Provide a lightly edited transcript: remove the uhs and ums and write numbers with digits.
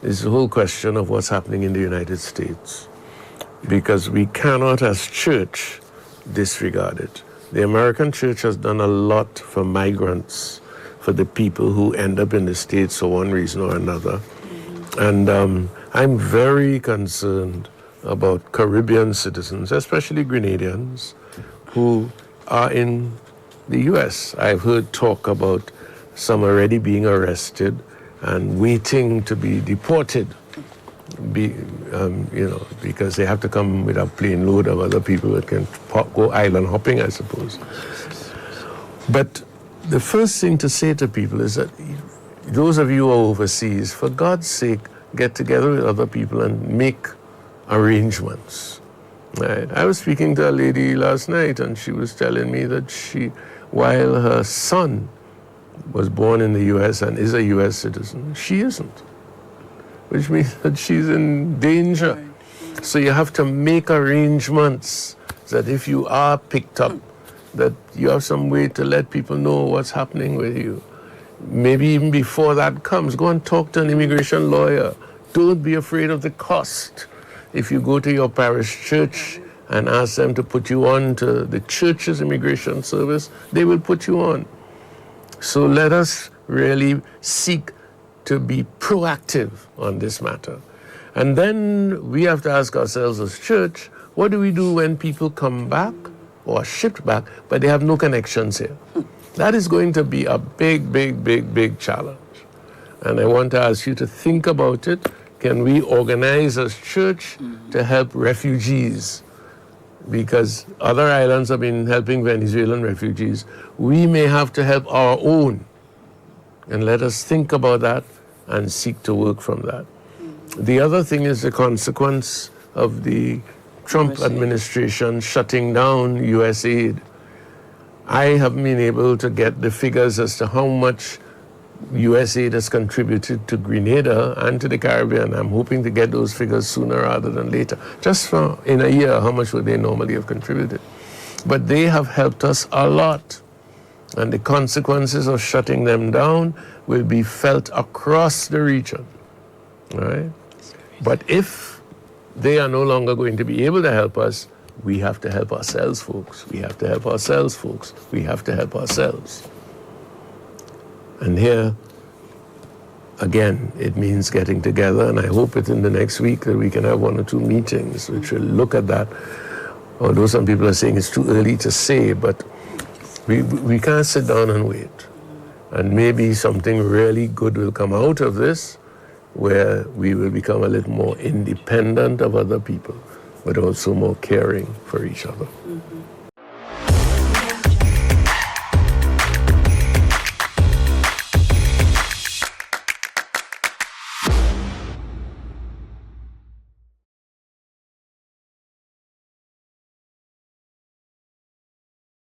is the whole question of what's happening in the United States. Because we cannot, as church, disregard it. The American church has done a lot for migrants, for the people who end up in the States for one reason or another. And I'm very concerned about Caribbean citizens, especially Grenadians, who are in the U.S. I've heard talk about some already being arrested and waiting to be deported, because they have to come with a plane load of other people that can go island hopping, I suppose. But the first thing to say to people is that those of you who are overseas, for God's sake, get together with other people and make arrangements. Right? I was speaking to a lady last night, and she was telling me that while her son was born in the U.S. and is a U.S. citizen, she isn't, which means that she's in danger. Right. So you have to make arrangements that if you are picked up, that you have some way to let people know what's happening with you. Maybe even before that comes, go and talk to an immigration lawyer. Don't be afraid of the cost. If you go to your parish church and ask them to put you on to the church's immigration service, they will put you on. So let us really seek to be proactive on this matter. And then we have to ask ourselves as church, what do we do when people come back or shipped back, but they have no connections here? That is going to be a big, big, big, big challenge. And I want to ask you to think about it. Can we organize as church to help refugees? Because other islands have been helping Venezuelan refugees. We may have to help our own. And let us think about that and seek to work from that. The other thing is the consequence of the Trump administration shutting down U.S. aid. I haven't been able to get the figures as to how much U.S. aid has contributed to Grenada and to the Caribbean. I'm hoping to get those figures sooner rather than later. Just for in a year, how much would they normally have contributed? But they have helped us a lot. And the consequences of shutting them down will be felt across the region. All right? But if they are no longer going to be able to help us, we have to help ourselves, folks. We have to help ourselves, folks. We have to help ourselves. And here, again, it means getting together, and I hope that in the next week that we can have 1 or 2 meetings which will look at that. Although some people are saying it's too early to say, but we can't sit down and wait. And maybe something really good will come out of this, where we will become a little more independent of other people, but also more caring for each other.